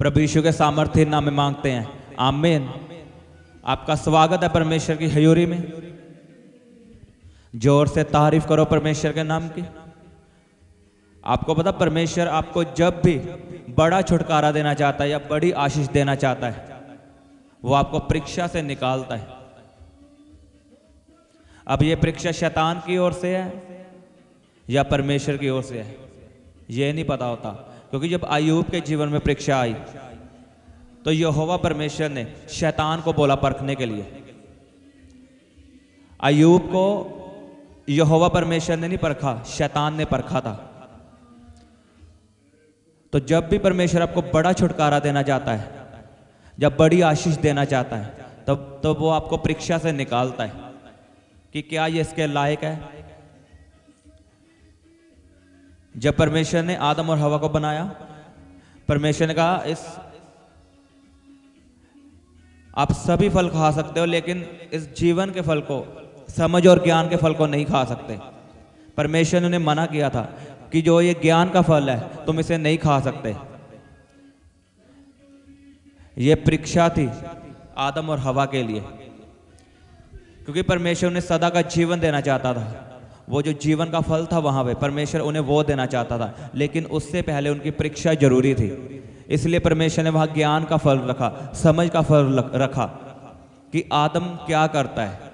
प्रभु यीशु के सामर्थ्य नाम में मांगते हैं, आमीन। आपका स्वागत है परमेश्वर की हजूरी में। जोर से तारीफ करो परमेश्वर के नाम की। आपको पता, परमेश्वर आपको जब भी बड़ा छुटकारा देना चाहता है या बड़ी आशीष देना चाहता है, वो आपको परीक्षा से निकालता है। अब ये परीक्षा शैतान की ओर से है या परमेश्वर की ओर से है, ये नहीं पता होता। क्योंकि जब अय्यूब के जीवन में परीक्षा आई तो यहोवा परमेश्वर ने शैतान को बोला परखने के लिए। अय्यूब को यहोवा परमेश्वर ने नहीं परखा, शैतान ने परखा था। तो जब भी परमेश्वर आपको बड़ा छुटकारा देना चाहता है, जब बड़ी आशीष देना चाहता है, तब वो आपको परीक्षा से निकालता है कि क्या ये इसके लायक है। जब परमेश्वर ने आदम और हवा को बनाया, परमेश्वर ने कहा आप सभी फल खा सकते हो, लेकिन इस जीवन के फल को, समझ और ज्ञान के फल को नहीं खा सकते। परमेश्वर ने उन्हें मना किया था कि जो ये ज्ञान का फल है तुम इसे नहीं खा सकते। ये परीक्षा थी आदम और हवा के लिए, क्योंकि परमेश्वर उन्हें सदा का जीवन देना चाहता था। वो जो जीवन का फल था वहां पे परमेश्वर उन्हें वो देना चाहता था, लेकिन उससे पहले उनकी परीक्षा जरूरी थी। इसलिए परमेश्वर ने वहां ज्ञान का फल रखा, समझ का फल रखा कि आदम क्या करता है।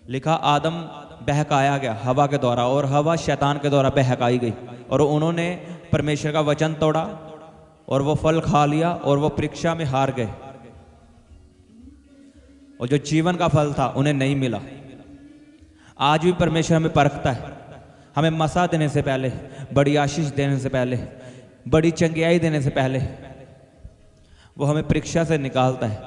लिखा आदम बहकाया गया हवा के द्वारा, और हवा शैतान के द्वारा बहकाई गई, और उन्होंने परमेश्वर का वचन तोड़ा और वो फल खा लिया और वो परीक्षा में हार गए, और जो जीवन का फल था उन्हें नहीं मिला। आज भी परमेश्वर हमें परखता है। हमें मसा देने से पहले, बड़ी आशीष देने से पहले, बड़ी चंगियाई देने से पहले वो हमें परीक्षा से निकालता है।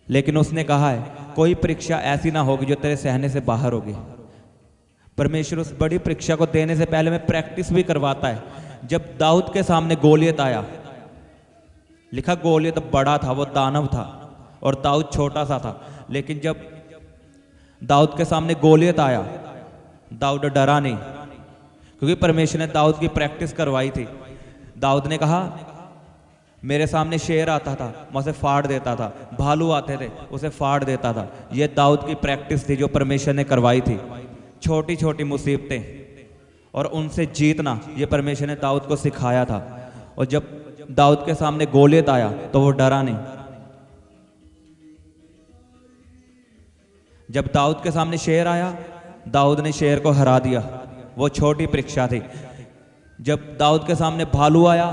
लेकिन उसने कहा है कोई परीक्षा ऐसी ना होगी जो तेरे सहने से बाहर होगी। परमेश्वर उस बड़ी परीक्षा को देने से पहले में प्रैक्टिस भी करवाता है। जब दाऊद के सामने गोलियत आया, लिखा गोलियत बड़ा था, वो दानव था और दाऊद छोटा सा था। लेकिन जब दाऊद के सामने गोलियत आया, दाऊद डरा नहीं, क्योंकि परमेश्वर ने दाऊद की प्रैक्टिस करवाई थी। दाऊद ने कहा मेरे सामने शेर आता था, मैं उसे फाड़ देता था, भालू आते थे उसे फाड़ देता था। ये दाऊद की प्रैक्टिस थी जो परमेश्वर ने करवाई थी। छोटी छोटी मुसीबतें और उनसे जीतना, ये परमेश्वर ने दाऊद को सिखाया था। और जब दाऊद के सामने गोलियत आया तो वो डरा नहीं। जब दाऊद के सामने शेर आया, दाऊद ने शेर को हरा दिया। वो छोटी परीक्षा थी। जब दाऊद के सामने भालू आया,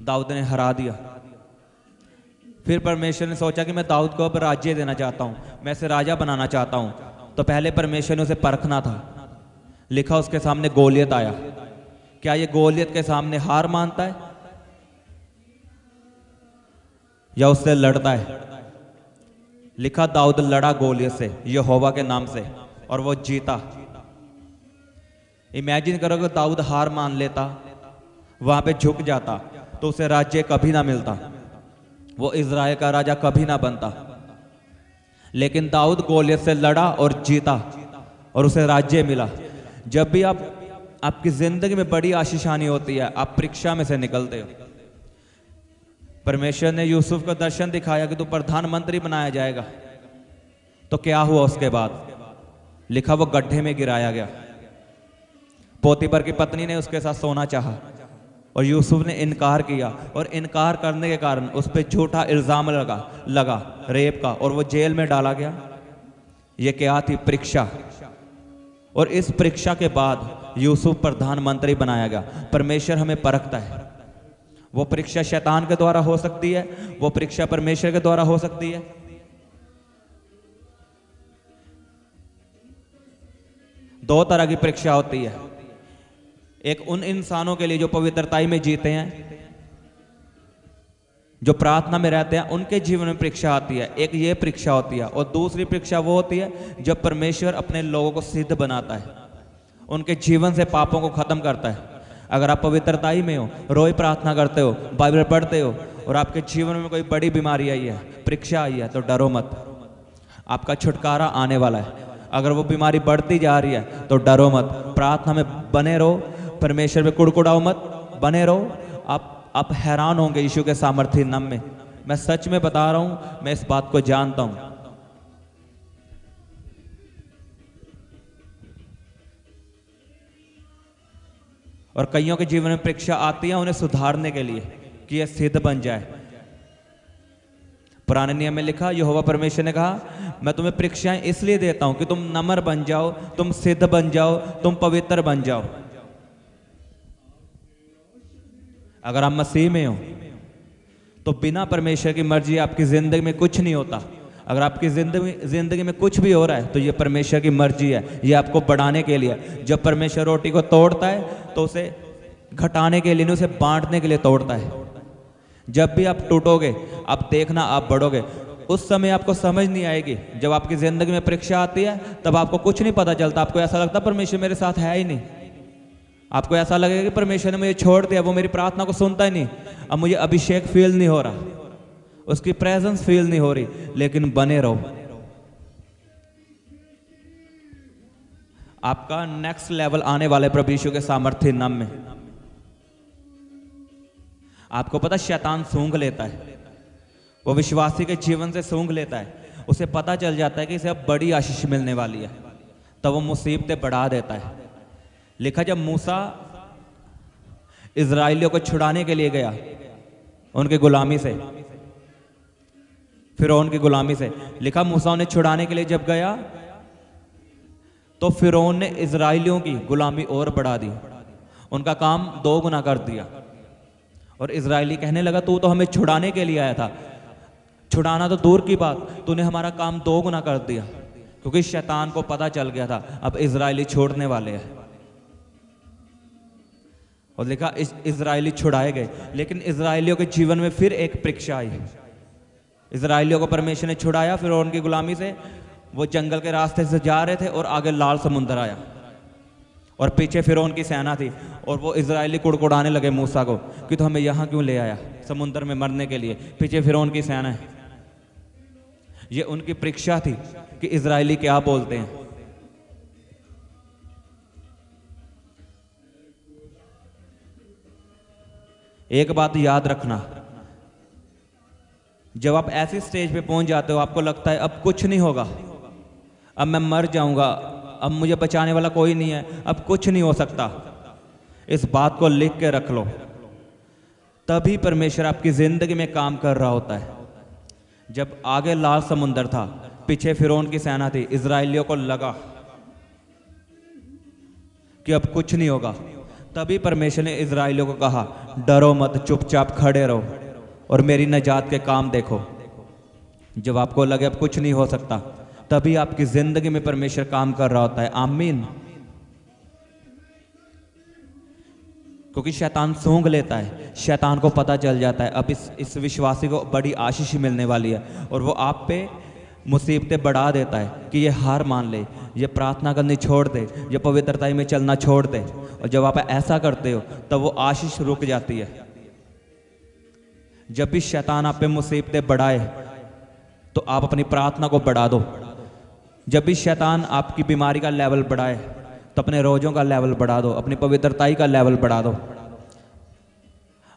दाऊद ने हरा दिया। फिर परमेश्वर ने सोचा कि मैं दाऊद को अब राज्य देना चाहता हूं, मैं इसे राजा बनाना चाहता हूं। तो पहले परमेश्वर ने उसे परखना था। लिखा उसके सामने गोलियत आया। क्या ये गोलियत के सामने हार मानता है या उससे लड़ता है? लिखा दाऊद लड़ा गोलियत से, यहोवा के नाम से, और वो जीता। इमेजिन करो कि दाऊद हार मान लेता, वहां पे झुक जाता, तो उसे राज्य कभी ना मिलता, वो इज़राइल का राजा कभी ना बनता। लेकिन दाऊद गोलियत से लड़ा और जीता और उसे राज्य मिला। जब भी आपकी जिंदगी में बड़ी आशीष आनी होती है, आप परीक्षा में से निकलते हो। परमेश्वर ने यूसुफ को दर्शन दिखाया कि तू प्रधानमंत्री बनाया जाएगा। तो क्या हुआ उसके बाद? लिखा वो गड्ढे में गिराया गया। पोतीफर की पत्नी ने उसके साथ सोना चाहा और यूसुफ ने इनकार किया, और इनकार करने के कारण उस पर झूठा इल्जाम लगा रेप का, और वो जेल में डाला गया। ये क्या थी? परीक्षा। और इस परीक्षा के बाद यूसुफ प्रधानमंत्री बनाया गया। परमेश्वर हमें परखता है। वो परीक्षा शैतान के द्वारा हो सकती है, वो परीक्षा परमेश्वर के द्वारा हो सकती है। दो तरह की परीक्षा होती है। एक उन इंसानों के लिए जो पवित्रताई में जीते हैं, जो प्रार्थना में रहते हैं, उनके जीवन में परीक्षा आती है। एक ये परीक्षा होती है। और दूसरी परीक्षा वो होती है जब परमेश्वर अपने लोगों को सिद्ध बनाता है, उनके जीवन से पापों को खत्म करता है। अगर आप पवित्रताई में हो, रोज प्रार्थना करते हो, बाइबल पढ़ते हो, और आपके जीवन में कोई बड़ी बीमारी आई है, परीक्षा आई है, तो डरो मत, आपका छुटकारा आने वाला है। अगर वो बीमारी बढ़ती जा रही है तो डरो मत, प्रार्थना में बने रहो, परमेश्वर पे कुड़कुड़ाओ मत, बने रहो। आप हैरान होंगे यीशु के सामर्थ्य नाम में। मैं सच में बता रहा हूं, मैं इस बात को जानता हूं। और कईयों के जीवन में परीक्षा आती है उन्हें सुधारने के लिए कि यह सिद्ध बन जाए। पुराने नियम में लिखा, यहोवा परमेश्वर ने कहा मैं तुम्हें परीक्षाएं इसलिए देता हूं कि तुम नम्र बन जाओ, तुम सिद्ध बन जाओ, तुम पवित्र बन जाओ। अगर आप मसीह में हो तो बिना परमेश्वर की मर्जी आपकी जिंदगी में कुछ नहीं होता। अगर आपकी जिंदगी में कुछ भी हो रहा है तो ये परमेश्वर की मर्जी है, ये आपको बढ़ाने के लिए। जब परमेश्वर रोटी को तोड़ता है तो उसे घटाने के लिए नहीं, उसे बांटने के लिए तोड़ता है। जब भी आप टूटोगे, आप देखना आप बढ़ोगे। उस समय आपको समझ नहीं आएगी। जब आपकी जिंदगी में परीक्षा आती है तब आपको कुछ नहीं पता चलता। आपको ऐसा लगता परमेश्वर मेरे साथ है ही नहीं। आपको ऐसा लगेगा कि परमेश्वर ने मुझे छोड़ दिया, वो मेरी प्रार्थना को सुनता ही नहीं। अब मुझे अभिषेक फील नहीं हो रहा, उसकी प्रेजेंस फील नहीं हो रही। लेकिन बने रहो, आपका नेक्स्ट लेवल आने वाले प्रभु यीशु के सामर्थ्य नाम में। आपको पता शैतान सूंघ लेता है, वो विश्वासी के जीवन से सूंघ लेता है। उसे पता चल जाता है कि इसे अब बड़ी आशीष मिलने वाली है, तब वो मुसीबतें बढ़ा देता है। लिखा जब मूसा इजराइलियों को छुड़ाने के लिए गया उनकी गुलामी से, फिरौन की गुलामी से, लिखा मूसा उन्हें छुड़ाने के लिए जब गया तो फिरौन ने इजराइलियों की गुलामी और बढ़ा दी, उनका काम 2 गुना कर दिया। और इजराइली कहने लगा तू तो हमें छुड़ाने के लिए आया था, छुड़ाना तो दूर की बात, तूने हमारा काम 2 गुना कर दिया। क्योंकि शैतान को पता चल गया था अब इजराइली छोड़ने वाले हैं। और लिखा इजराइली छुड़ाए गए। लेकिन इजराइलियों के जीवन में फिर एक परीक्षा आई। इजराइलियों को परमेश्वर ने छुड़ाया फिर उनकी गुलामी से। वो जंगल के रास्ते से जा रहे थे और आगे लाल समुद्र आया और पीछे फिरौन की सेना थी। और वो इजराइली कुड़कुड़ाने लगे मूसा को कि तो हमें यहाँ क्यों ले आया समुद्र में मरने के लिए, पीछे फिरौन की सेना है। ये उनकी परीक्षा थी कि इजराइली क्या बोलते हैं। एक बात याद रखना, जब आप ऐसी स्टेज पे पहुंच जाते हो आपको लगता है अब कुछ नहीं होगा, अब मैं मर जाऊंगा, अब मुझे बचाने वाला कोई नहीं है, अब कुछ नहीं हो सकता, इस बात को लिख के रख लो। तभी परमेश्वर आपकी जिंदगी में काम कर रहा होता है। जब आगे लाल समुंदर था, पीछे फिरौन की सेना थी, इजराइलियों को लगा कि अब कुछ नहीं होगा, तभी परमेश्वर ने इजराइलियों को कहा डरो मत, चुपचाप खड़े रहो और मेरी निजात के काम देखो। जब आपको लगे अब कुछ नहीं हो सकता, तभी आपकी जिंदगी में परमेश्वर काम कर रहा होता है। आमीन। क्योंकि शैतान सूंघ लेता है, शैतान को पता चल जाता है अब इस विश्वासी को बड़ी आशीष मिलने वाली है, और वो आप पे मुसीबतें बढ़ा देता है कि ये हार मान ले, ये प्रार्थना करनी छोड़ दे, ये पवित्रता में चलना छोड़ दे। और जब आप ऐसा करते हो तब वो आशीष रुक जाती है। जब भी शैतान आप पे मुसीबतें बढ़ाए तो आप अपनी प्रार्थना को बढ़ा दो। जब भी शैतान आपकी बीमारी का लेवल बढ़ाए तो अपने रोजों का लेवल बढ़ा दो, अपनी पवित्रताई का लेवल बढ़ा दो।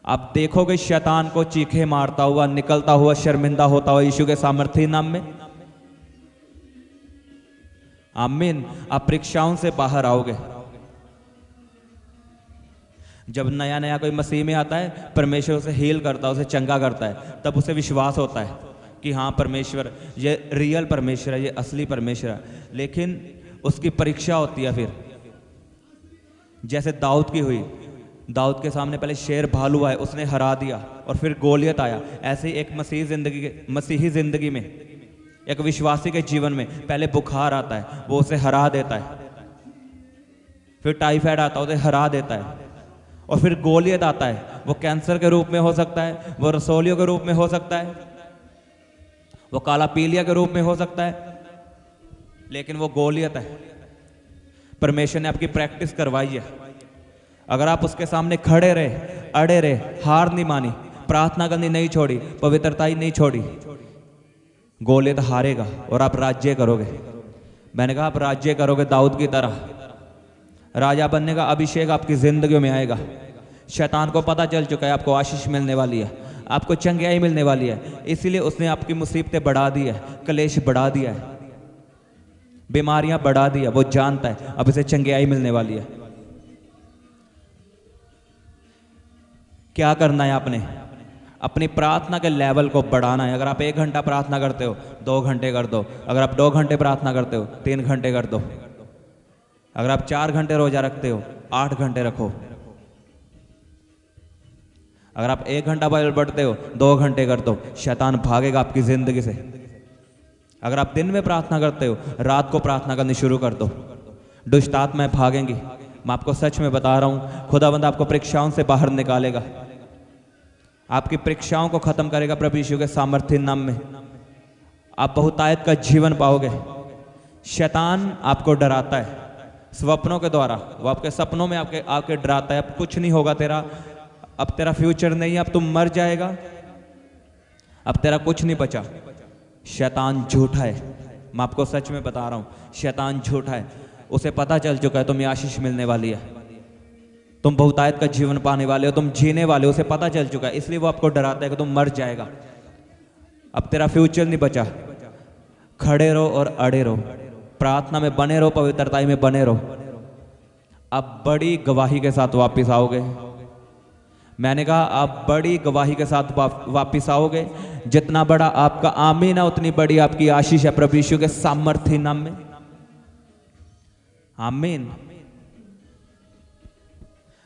आप देखोगे शैतान को चीखे मारता हुआ, निकलता हुआ, शर्मिंदा होता हुआ यीशु के सामर्थ्य नाम में। आमीन। आप परीक्षाओं से बाहर आओगे। जब नया नया कोई मसीह में आता है, परमेश्वर उसे हील करता है, उसे चंगा करता है, तब उसे विश्वास होता है कि हाँ परमेश्वर ये रियल परमेश्वर है, ये असली परमेश्वर है। लेकिन उसकी परीक्षा होती है फिर, जैसे दाऊद की हुई। दाऊद के सामने पहले शेर भालू आए, उसने हरा दिया, और फिर गोलियत आया। ऐसे ही एक मसीही जिंदगी में, एक विश्वासी के जीवन में पहले बुखार आता है, वो उसे हरा देता है। फिर टाइफाइड आता है, उसे हरा देता है। और फिर गोलियत आता है, वो कैंसर के रूप में हो सकता है, वो रसोलियों के रूप में हो सकता है, वो काला पीलिया के रूप में हो सकता है, लेकिन वो गोलियत है। परमेश्वर ने आपकी प्रैक्टिस करवाई है। अगर आप उसके सामने खड़े रहे, अड़े रहे, हार नहीं मानी, प्रार्थना करनी नहीं छोड़ी, पवित्रताई नहीं छोड़ी, गोलियत हारेगा और आप राज्य करोगे। मैंने कहा आप राज्य करोगे दाऊद की तरह। राजा बनने का अभिषेक आपकी जिंदगी में आएगा। शैतान को पता चल चुका है आपको आशीष मिलने वाली है, आपको चंगियाई मिलने वाली है, इसीलिए उसने आपकी मुसीबतें बढ़ा दी है, क्लेश बढ़ा दिया है, बीमारियां बढ़ा दी है। वो जानता है अब इसे चंगियाई मिलने वाली है। क्या करना है आपने? अपनी प्रार्थना के लेवल को बढ़ाना है। अगर आप 1 घंटा प्रार्थना करते हो 2 घंटे कर दो। अगर आप 2 घंटे प्रार्थना करते हो 3 घंटे कर दो। अगर आप 4 घंटे रोजा रखते हो 8 घंटे रखो। अगर आप 1 घंटा बाइबल पढ़ते हो 2 घंटे कर दो। शैतान भागेगा आपकी जिंदगी से। अगर आप दिन में प्रार्थना करते हो रात को प्रार्थना करनी शुरू कर दो, दुष्ट आत्माएं भागेंगी। मैं आपको सच में बता रहा हूं, खुदावंद आपको परीक्षाओं से बाहर निकालेगा, आपकी परीक्षाओं को खत्म करेगा प्रभु यीशु के सामर्थ्य नाम में। आप बहुतायत का जीवन पाओगे। शैतान आपको डराता है स्वप्नों के द्वारा। वो आपके सपनों में आपके डराता है, अब कुछ नहीं होगा तेरा, अब तेरा फ्यूचर नहीं है, अब तुम मर जाएगा, अब तेरा कुछ नहीं बचा। शैतान झूठा है। मैं आपको सच में बता रहा हूं, शैतान झूठा है। उसे पता चल चुका है तुम्हें आशीष मिलने वाली है, तुम बहुतायत का जीवन पाने वाले हो, तुम जीने वाले हो, उसे पता चल चुका है। इसलिए वो आपको डराता है कि तुम मर जाएगा, अब तेरा फ्यूचर नहीं बचा। खड़े रहो और अड़े रहो, प्रार्थना में बने रहो, पवित्रता में बने रहो। अब बड़ी गवाही के साथ वापिस आओगे। मैंने कहा आप बड़ी गवाही के साथ वापिस आओगे। जितना बड़ा आपका आमीन है उतनी बड़ी आपकी आशीष है प्रभु यीशु के सामर्थ्य नाम में। आमीन।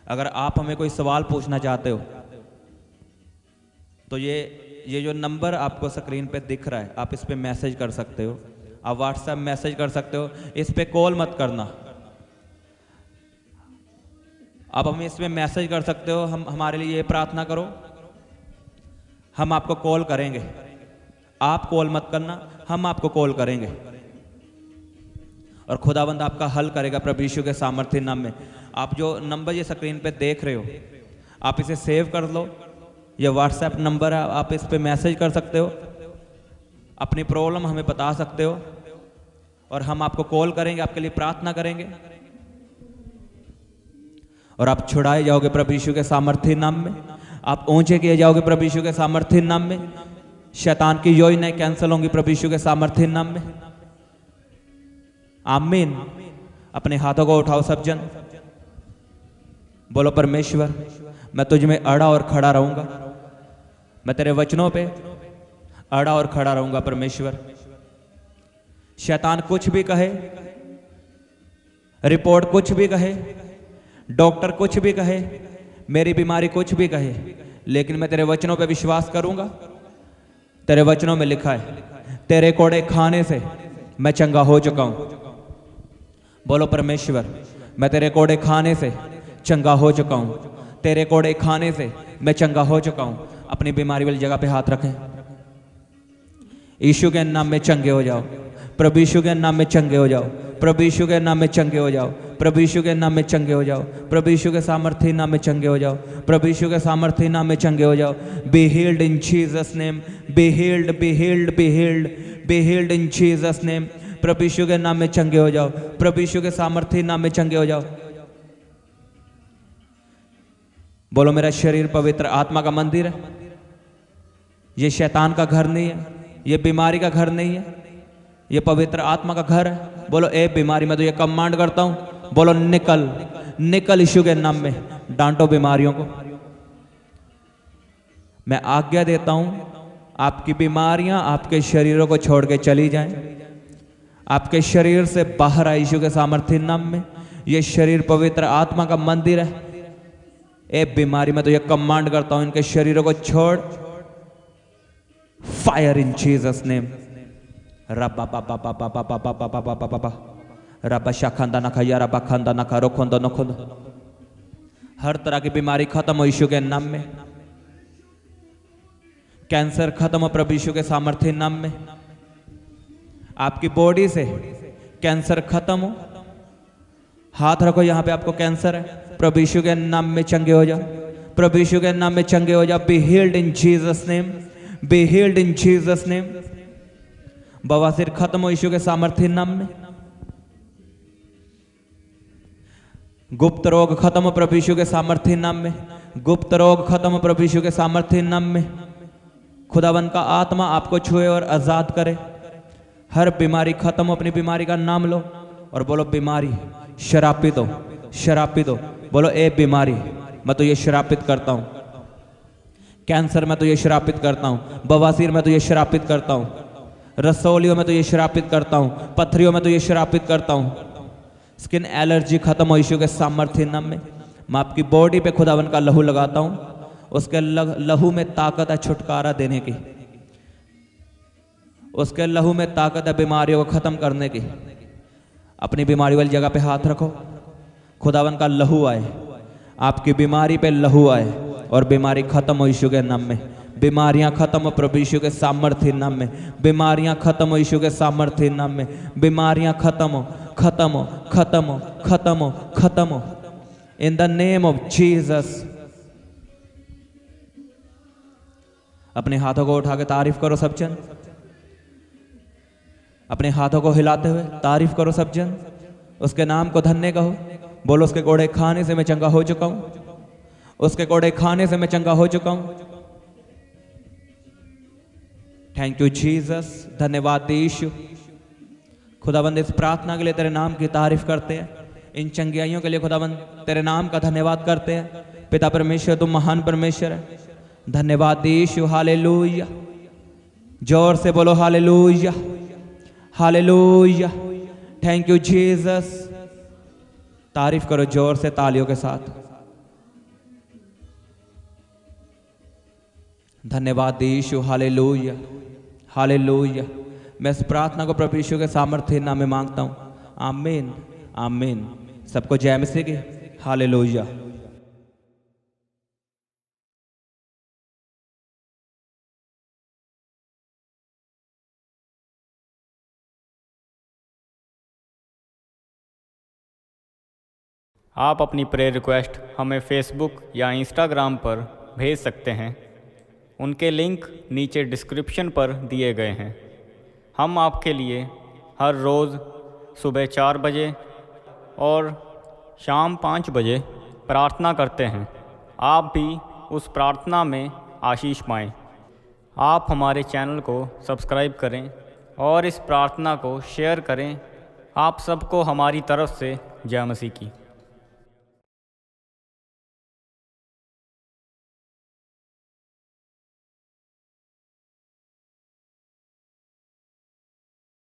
अगर आप हमें कोई सवाल पूछना चाहते हो तो ये जो नंबर आपको स्क्रीन पे दिख रहा है, आप इस पे मैसेज कर सकते हो, आप व्हाट्सएप मैसेज कर सकते हो। इस पे कॉल मत करना, आप हमें इसमें मैसेज कर सकते हो, हमारे लिए ये प्रार्थना करो, हम आपको कॉल करेंगे। आप कॉल मत करना, हम आपको कॉल करेंगे और खुदावंद आपका हल करेगा प्रभु यीशु के सामर्थ्य नाम में। आप जो नंबर ये स्क्रीन पे देख रहे हो, आप इसे सेव कर लो। ये व्हाट्सएप नंबर है, आप इस पे मैसेज कर सकते हो, अपनी प्रॉब्लम हमें बता सकते हो और हम आपको कॉल करेंगे, आपके लिए प्रार्थना करेंगे और आप छुड़ाए जाओगे प्रभु यीशु के सामर्थ्य नाम में। आप ऊंचे किए जाओगे प्रभु यीशु के सामर्थ्य नाम में। शैतान की योजनाएं कैंसिल होंगी प्रभु यीशु के सामर्थ्य नाम में। आमीन। अपने हाथों को उठाओ सब जन, बोलो परमेश्वर मैं तुझ में अड़ा और खड़ा रहूंगा, मैं तेरे वचनों पे अड़ा और खड़ा रहूंगा। परमेश्वर शैतान कुछ भी कहे, रिपोर्ट कुछ भी कहे, डॉक्टर कुछ भी कहे, मेरी बीमारी कुछ भी कहे, लेकिन मैं तेरे वचनों पे विश्वास करूंगा। तेरे वचनों में लिखा है तेरे कोड़े खाने से मैं चंगा हो चुका हूं। बोलो परमेश्वर मैं तेरे कोड़े खाने से चंगा हो चुका हूं, तेरे कोड़े खाने से मैं चंगा हो चुका हूं। अपनी बीमारी वाली जगह पे हाथ रखें। यीशु के नाम में चंगे हो जाओ, प्रभु यीशु के नाम में चंगे हो जाओ, प्रभु यीशु के नाम में चंगे हो जाओ, प्रभु यीशु के नाम में चंगे हो जाओ, प्रभु यीशु के सामर्थ्य नाम में चंगे हो जाओ, प्रभु यीशु के सामर्थ्य नाम में चंगे हो जाओ। Be healed in Jesus name, be healed, be healed, be healed, be healed in Jesus name. प्रभु यीशु के नाम में चंगे हो जाओ, प्रभु यीशु के सामर्थ्य नाम में चंगे हो जाओ। बोलो मेरा शरीर पवित्र आत्मा का मंदिर है, ये शैतान का घर नहीं है, ये बीमारी का घर नहीं है, ये पवित्र आत्मा का घर है। बोलो ए बीमारी मैं तो ये कमांड करता हूं, बोलो निकल, निकल यीशु के नाम में। डांटो बीमारियों को। मैं आज्ञा देता हूं आपकी बीमारियां आपके शरीरों को छोड़ के चली जाएं, आपके शरीर से बाहर आए यीशु के सामर्थ्य नाम में। ये शरीर पवित्र आत्मा का मंदिर है। ए बीमारी मैं तो ये कमांड करता हूं इनके शरीरों को छोड़। Fire in Jesus name. रब्बा बाबा बाबा बाबा बाबा बाबा बाबा रब्बा शाखंदा ना खया रब्बा खंदा ना करो खोंदो न खोंदो। हर तरह की बीमारी खत्म हो यीशु के नाम में। कैंसर खत्म हो प्रभु यीशु के सामर्थ्य नाम में। आपकी बॉडी से कैंसर खत्म हो। हाथ रखो यहां पे आपको कैंसर है, प्रभु यीशु के नाम में चंगे हो जाओ, प्रभु यीशु के नाम में चंगे हो जाओ। Be healed in Jesus name, be healed in Jesus name. बवासीर खत्म हो यीशु के सामर्थ्य नाम में। गुप्त रोग खत्म हो प्रभु यीशु के सामर्थ्य नाम में। गुप्त रोग खत्म प्रभु यीशु के सामर्थ्य नाम में। खुदावन का आत्मा आपको छुए और आजाद करे। हर बीमारी खत्म हो। अपनी बीमारी का नाम लो और बोलो बीमारी श्रापित हो, श्रापित हो। बोलो ए बीमारी मैं तो ये श्रापित करता हूँ। कैंसर में तो ये श्रापित करता हूँ। बवासीर में तो ये श्रापित करता हूँ। रसौलियों में तो ये श्रापित करता हूँ। पथरियों में तो ये श्रापित करता हूँ। स्किन एलर्जी खत्म हो यीशु के सामर्थ्य नाम में। मैं आपकी बॉडी पे खुदावन का लहू लगाता हूँ। उसके लहू में ताकत है छुटकारा देने की। उसके लहू में ताकत है बीमारियों को खत्म करने की। अपनी बीमारी वाली जगह पे हाथ रखो। खुदावन का लहू आए, आपकी बीमारी पे लहू आए और बीमारी खत्म हो यीशु के नाम में। बीमारियां खत्म हो प्रभु यीशु के सामर्थ्य नाम में। बीमारियां खत्म हो यीशु के सामर्थ्य नाम में। बीमारियां खत्म हो, खत्म हो, खत्म हो, खत्म हो, खत्म हो in the name of Jesus. अपने हाथों को उठा के तारीफ करो सब जन। अपने हाथों को हिलाते हुए तारीफ करो सब जन। उसके नाम को धन्य कहो। बोलो उसके कोड़े खाने से मैं चंगा हो चुका हूं। उसके कोड़े खाने से मैं चंगा हो चुका हूं। Thank you Jesus. धन्यवाद यीशु। खुदाबंद इस प्रार्थना के लिए तेरे नाम की तारीफ करते हैं। इन चंगियाइयों के लिए खुदाबंद तेरे नाम का धन्यवाद करते हैं। पिता परमेश्वर तुम महान परमेश्वर है। धन्यवाद यीशु। हालेलुया। जोर से बोलो hallelujah, hallelujah. Thank you Jesus. तारीफ करो जोर से तालियों के साथ। धन्यवाद यीशु। Hallelujah, hallelujah. मैं इस प्रार्थना को प्रभु यीशु के सामर्थ्य नाम में मांगता हूं। आमीन, आमीन। सबको जय मसीह की। हालेलुया। आप अपनी प्रेयर रिक्वेस्ट हमें फेसबुक या इंस्टाग्राम पर भेज सकते हैं। उनके लिंक नीचे डिस्क्रिप्शन पर दिए गए हैं। हम आपके लिए हर रोज़ सुबह 4 बजे और शाम 5 बजे प्रार्थना करते हैं। आप भी उस प्रार्थना में आशीष पाएं। आप हमारे चैनल को सब्सक्राइब करें और इस प्रार्थना को शेयर करें। आप सबको हमारी तरफ से जय मसीह की।